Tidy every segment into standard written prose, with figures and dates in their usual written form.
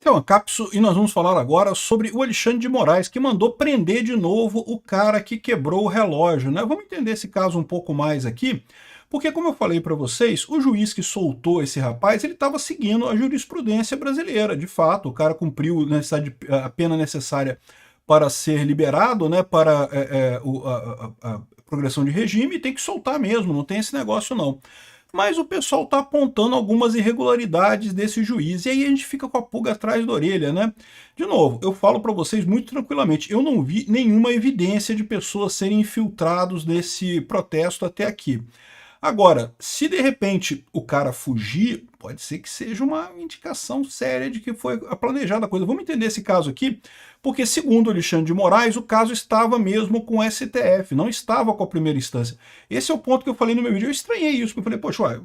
Então, Capso, e nós vamos falar agora sobre o Alexandre de Moraes, que mandou prender de novo o cara que quebrou o relógio, né? Vamos entender esse caso um pouco mais aqui, porque como eu falei para vocês, o juiz que soltou esse rapaz, ele estava seguindo a jurisprudência brasileira. De fato, o cara cumpriu a pena necessária para ser liberado, né? Para a progressão de regime, e tem que soltar mesmo, não tem esse negócio não. Mas o pessoal está apontando algumas irregularidades desse juiz, e aí a gente fica com a pulga atrás da orelha, né? De novo, eu falo para vocês muito tranquilamente, eu não vi nenhuma evidência de pessoas serem infiltrados nesse protesto até aqui. Agora, se de repente o cara fugir, pode ser que seja uma indicação séria de que foi planejada a coisa. Vamos entender esse caso aqui, porque segundo Alexandre de Moraes, o caso estava mesmo com o STF, não estava com a primeira instância. Esse é o ponto que eu falei no meu vídeo. Eu estranhei isso, porque eu falei, poxa, ué,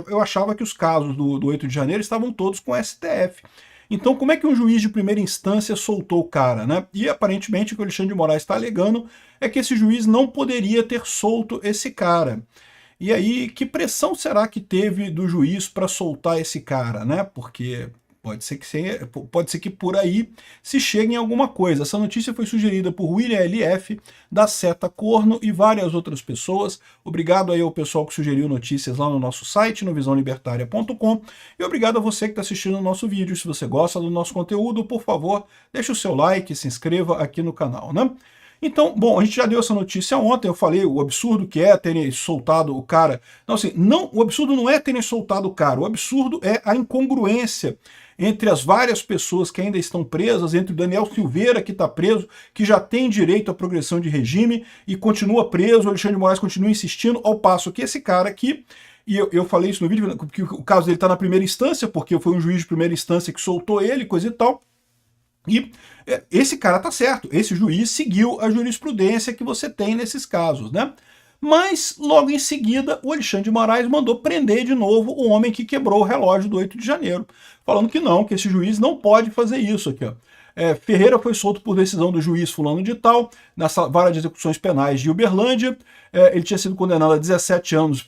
eu achava que os casos do 8 de janeiro estavam todos com o STF. Então, como é que um juiz de primeira instância soltou o cara, né? E aparentemente o que o Alexandre de Moraes está alegando é que esse juiz não poderia ter solto esse cara. E aí, que pressão será que teve do juiz para soltar esse cara, né? Porque pode ser que por aí se chegue em alguma coisa. Essa notícia foi sugerida por William LF, da Seta Corno e várias outras pessoas. Obrigado aí ao pessoal que sugeriu notícias lá no nosso site, no visãolibertaria.com. E obrigado a você que está assistindo o nosso vídeo. Se você gosta do nosso conteúdo, por favor, deixe o seu like e se inscreva aqui no canal, né? Então, bom, a gente já deu essa notícia ontem, eu falei o absurdo que é terem soltado o cara. Não, assim, não, o absurdo não é terem soltado o cara, o absurdo é a incongruência entre as várias pessoas que ainda estão presas, entre o Daniel Silveira, que está preso, que já tem direito à progressão de regime e continua preso, o Alexandre de Moraes continua insistindo, ao passo que esse cara aqui, e eu falei isso no vídeo, que o caso dele está na primeira instância, porque foi um juiz de primeira instância que soltou ele, coisa e tal. E esse cara tá certo, esse juiz seguiu a jurisprudência que você tem nesses casos, né? Mas, logo em seguida, o Alexandre de Moraes mandou prender de novo o homem que quebrou o relógio do 8 de janeiro, falando que não, que esse juiz não pode fazer isso aqui, ó. Ferreira foi solto por decisão do juiz fulano de tal, na vara de execuções penais de Uberlândia. Ele tinha sido condenado a 17 anos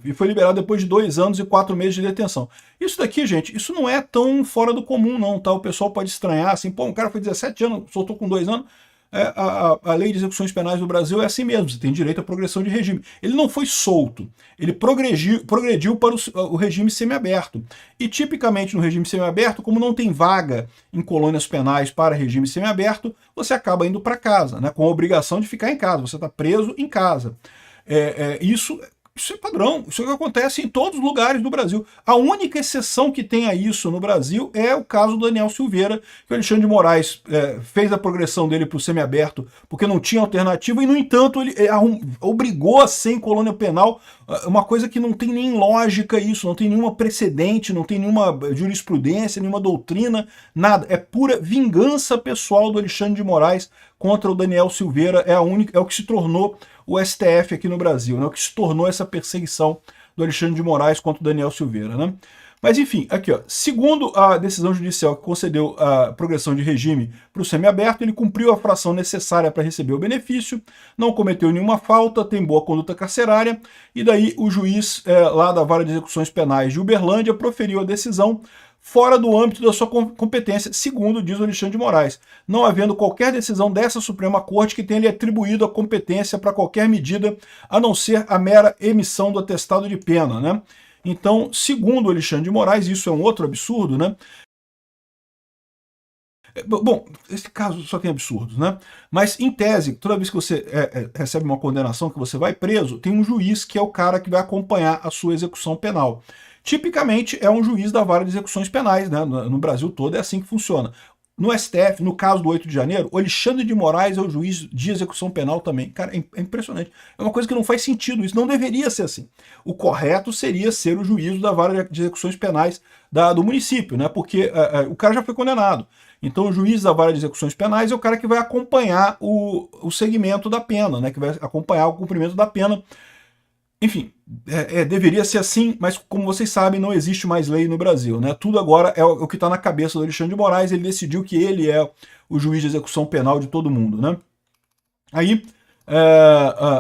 e foi liberado depois de 2 anos e 4 meses de detenção. Isso daqui, gente, isso não é tão fora do comum não, tá? O pessoal pode estranhar, assim, pô, um cara foi 17 anos, soltou com 2 anos. A lei de execuções penais do Brasil é assim mesmo, você tem direito à progressão de regime. Ele não foi solto, ele progrediu para o regime semiaberto. E tipicamente no regime semiaberto, como não tem vaga em colônias penais para regime semiaberto, você acaba indo para casa, né, com a obrigação de ficar em casa, você está preso em casa. Isso é padrão, isso é o que acontece em todos os lugares do Brasil. A única exceção que tem a isso no Brasil é o caso do Daniel Silveira, que o Alexandre de Moraes fez a progressão dele para o semiaberto porque não tinha alternativa e, no entanto, ele obrigou a ser em colônia penal, uma coisa que não tem nem lógica isso, não tem nenhuma precedente, não tem nenhuma jurisprudência, nenhuma doutrina, nada. É pura vingança pessoal do Alexandre de Moraes contra o Daniel Silveira, é o que se tornou o STF aqui no Brasil, né? O que se tornou essa perseguição do Alexandre de Moraes contra o Daniel Silveira, né? Mas enfim, aqui ó, segundo a decisão judicial que concedeu a progressão de regime para o semiaberto, ele cumpriu a fração necessária para receber o benefício, não cometeu nenhuma falta, tem boa conduta carcerária, e daí o juiz lá da Vara de Execuções Penais de Uberlândia proferiu a decisão fora do âmbito da sua competência, segundo diz o Alexandre de Moraes, não havendo qualquer decisão dessa Suprema Corte que tenha lhe atribuído a competência para qualquer medida, a não ser a mera emissão do atestado de pena, né? Então, segundo o Alexandre de Moraes, isso é um outro absurdo, né? Bom, esse caso só tem absurdos, né? Mas, em tese, toda vez que você recebe uma condenação, que você vai preso, tem um juiz que é o cara que vai acompanhar a sua execução penal. Tipicamente é um juiz da Vara de Execuções Penais, né? No Brasil todo é assim que funciona. No STF, no caso do 8 de janeiro, o Alexandre de Moraes é o juiz de execução penal também. Cara, é impressionante. É uma coisa que não faz sentido, isso não deveria ser assim. O correto seria ser o juízo da Vara de Execuções Penais do município, né? Porque o cara já foi condenado. Então o juiz da Vara de Execuções Penais é o cara que vai acompanhar o segmento da pena, né? Que vai acompanhar o cumprimento da pena. Enfim, deveria ser assim, mas como vocês sabem, não existe mais lei no Brasil, né? Tudo agora é o que está na cabeça do Alexandre de Moraes, ele decidiu que ele é o juiz de execução penal de todo mundo, né? Aí,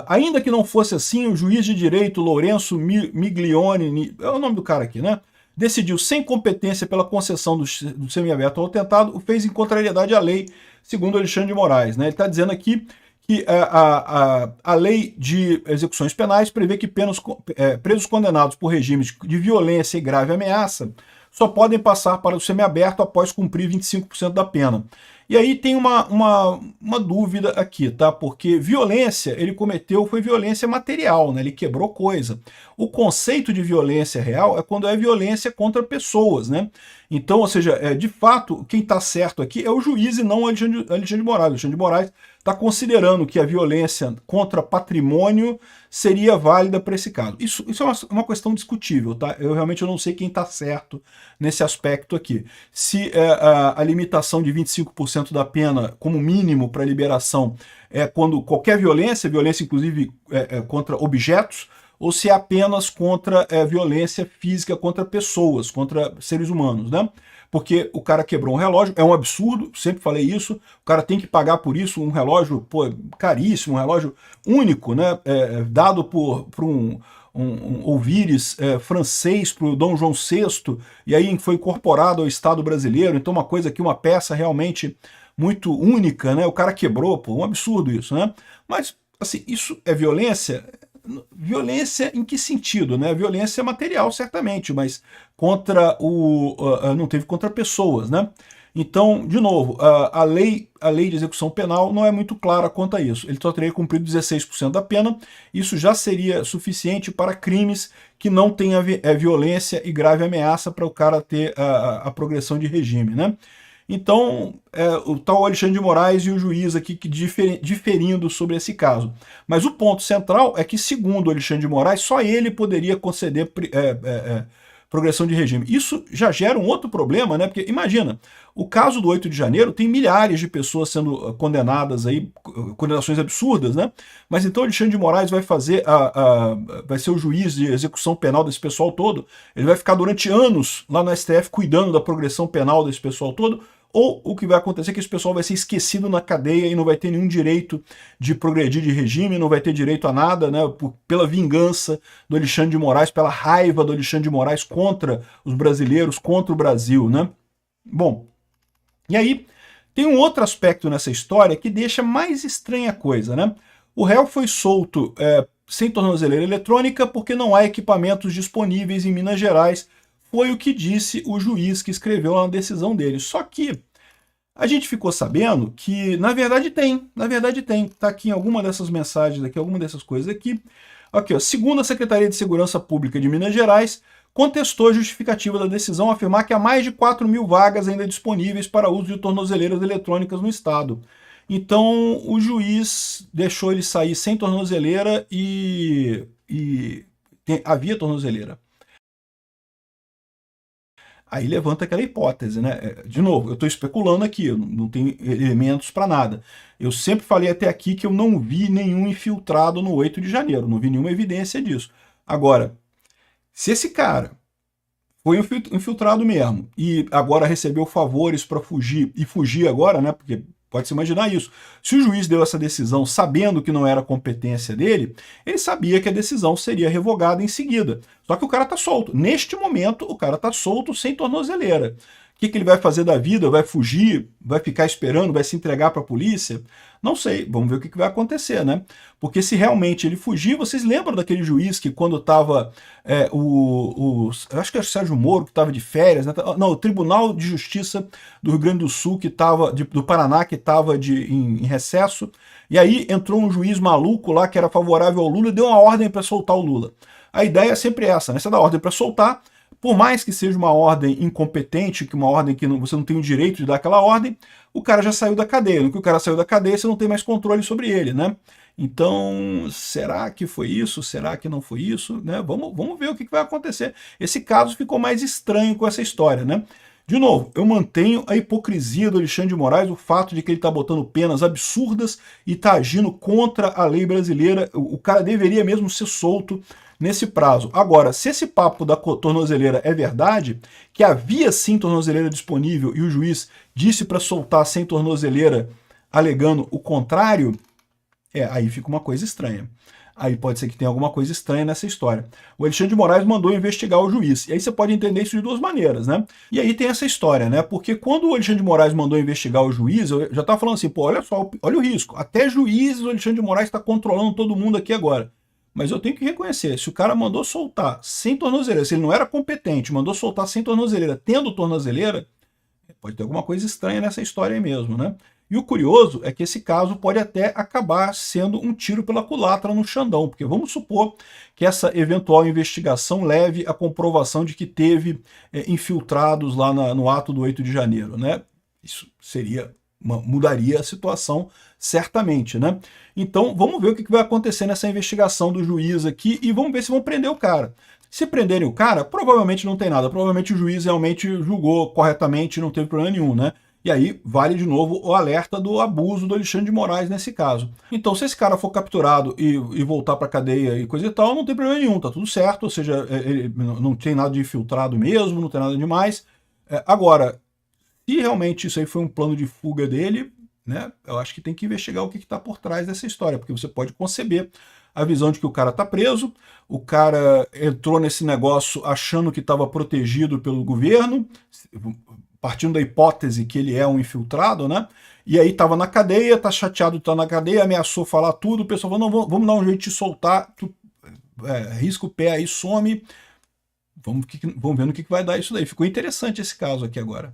ainda que não fosse assim, o juiz de direito Lourenço Miglione, é o nome do cara aqui, né? decidiu sem competência pela concessão do semiaberto ao atentado, o fez em contrariedade à lei, segundo Alexandre de Moraes, né? Ele está dizendo aqui que a lei de execuções penais prevê que presos condenados por regimes de violência e grave ameaça só podem passar para o semiaberto após cumprir 25% da pena. E aí tem uma dúvida aqui, tá? Porque violência ele cometeu foi violência material, né? Ele quebrou coisa. O conceito de violência real é quando é violência contra pessoas, né? Então, ou seja, de fato, quem está certo aqui é o juiz e não o Alexandre de Moraes. Alexandre de Moraes está considerando que a violência contra patrimônio seria válida para esse caso. Isso é uma questão discutível, tá? Eu realmente não sei quem está certo nesse aspecto aqui. Se a limitação de 25% da pena como mínimo para liberação é quando qualquer violência inclusive contra objetos, ou se é apenas contra violência física contra pessoas, contra seres humanos, né? Porque o cara quebrou um relógio, é um absurdo, sempre falei isso, o cara tem que pagar por isso, um relógio, pô, caríssimo, um relógio único, né? Dado por um ouvires francês para o Dom João VI, e aí foi incorporado ao Estado brasileiro, então uma coisa aqui, uma peça realmente muito única, né? O cara quebrou, pô, um absurdo isso, né? Mas, assim, isso é violência? Violência em que sentido, né? Violência material, certamente, mas contra não teve contra pessoas, né? Então, de novo, a lei de execução penal não é muito clara quanto a isso. Ele só teria cumprido 16% da pena, isso já seria suficiente para crimes que não tenham violência e grave ameaça para o cara ter a progressão de regime, né? Então, o tal Alexandre de Moraes e o juiz aqui diferindo sobre esse caso. Mas o ponto central é que, segundo Alexandre de Moraes, só ele poderia conceder progressão de regime. Isso já gera um outro problema, né? Porque, imagina, o caso do 8 de janeiro tem milhares de pessoas sendo condenadas aí, condenações absurdas, né? Mas então Alexandre de Moraes vai vai ser o juiz de execução penal desse pessoal todo, ele vai ficar durante anos lá no STF cuidando da progressão penal desse pessoal todo, ou o que vai acontecer é que esse pessoal vai ser esquecido na cadeia e não vai ter nenhum direito de progredir de regime, não vai ter direito a nada, né, pela vingança do Alexandre de Moraes, pela raiva do Alexandre de Moraes contra os brasileiros, contra o Brasil, né? Bom, e aí tem um outro aspecto nessa história que deixa mais estranha a coisa, né? O réu foi solto sem tornozeleira eletrônica porque não há equipamentos disponíveis em Minas Gerais, foi o que disse o juiz que escreveu na decisão dele. Só que a gente ficou sabendo que, na verdade tem. Tá aqui em alguma dessas mensagens aqui, alguma dessas coisas aqui. Aqui, ó, segundo a Secretaria de Segurança Pública de Minas Gerais, contestou a justificativa da decisão, afirmar que há mais de 4.000 vagas ainda disponíveis para uso de tornozeleiras eletrônicas no estado. Então, o juiz deixou ele sair sem tornozeleira e havia tornozeleira. Aí levanta aquela hipótese, né? De novo, eu estou especulando aqui, eu não tenho elementos para nada. Eu sempre falei até aqui que eu não vi nenhum infiltrado no 8 de janeiro, não vi nenhuma evidência disso. Agora, se esse cara foi infiltrado mesmo e agora recebeu favores para fugir, e fugir agora, né? Porque pode-se imaginar isso. Se o juiz deu essa decisão sabendo que não era competência dele, ele sabia que a decisão seria revogada em seguida. Só que o cara está solto. Neste momento, o cara está solto sem tornozeleira. O que ele vai fazer da vida? Vai fugir? Vai ficar esperando? Vai se entregar para a polícia? Não sei, vamos ver o que vai acontecer, né? Porque se realmente ele fugir, vocês lembram daquele juiz que quando estava eu acho que era o Sérgio Moro que estava de férias, né? Não, o Tribunal de Justiça do Rio Grande do Sul, que estava do Paraná, que estava em recesso, e aí entrou um juiz maluco lá que era favorável ao Lula e deu uma ordem para soltar o Lula. A ideia é sempre essa, né? Você dá ordem para soltar, por mais que seja uma ordem incompetente, que uma ordem que você não tem o direito de dar aquela ordem, o cara já saiu da cadeia. No que o cara saiu da cadeia, você não tem mais controle sobre ele, né? Então, será que foi isso? Será que não foi isso? Né? Vamos ver o que vai acontecer. Esse caso ficou mais estranho com essa história, né? De novo, eu mantenho a hipocrisia do Alexandre de Moraes, o fato de que ele está botando penas absurdas e está agindo contra a lei brasileira. O cara deveria mesmo ser solto nesse prazo. Agora, se esse papo da tornozeleira é verdade, que havia sim tornozeleira disponível e o juiz disse para soltar sem tornozeleira, alegando o contrário, aí fica uma coisa estranha. aí pode ser que tenha alguma coisa estranha nessa história. O Alexandre de Moraes mandou investigar o juiz, e aí você pode entender isso de duas maneiras, né? E aí tem essa história, né? Porque quando o Alexandre de Moraes mandou investigar o juiz, eu já estava falando assim, pô, olha só, olha o risco, até juízes o Alexandre de Moraes está controlando todo mundo aqui agora. Mas eu tenho que reconhecer, se o cara mandou soltar sem tornozeleira, se ele não era competente, mandou soltar sem tornozeleira, tendo tornozeleira, pode ter alguma coisa estranha nessa história aí mesmo, né? E o curioso é que esse caso pode até acabar sendo um tiro pela culatra no Xandão, porque vamos supor que essa eventual investigação leve à comprovação de que teve infiltrados lá no ato do 8 de janeiro, né? Isso mudaria a situação certamente, né? Então vamos ver o que vai acontecer nessa investigação do juiz aqui e vamos ver se vão prender o cara. Se prenderem o cara, provavelmente não tem nada, provavelmente o juiz realmente julgou corretamente, não teve problema nenhum, né? E aí vale de novo o alerta do abuso do Alexandre de Moraes nesse caso. Então, se esse cara for capturado e voltar para a cadeia e coisa e tal, não tem problema nenhum, tá tudo certo, ou seja, ele não tem nada de infiltrado mesmo, não tem nada demais. Agora, se realmente isso aí foi um plano de fuga dele, né, eu acho que tem que investigar o que está por trás dessa história, porque você pode conceber a visão de que o cara está preso, o cara entrou nesse negócio achando que estava protegido pelo governo, partindo da hipótese que ele é um infiltrado, né? E aí estava na cadeia, tá chateado de estar na cadeia, ameaçou falar tudo, o pessoal falou, não, vamos dar um jeito de soltar, risca o pé aí, some, vamos ver no que vai dar isso daí. Ficou interessante esse caso aqui agora.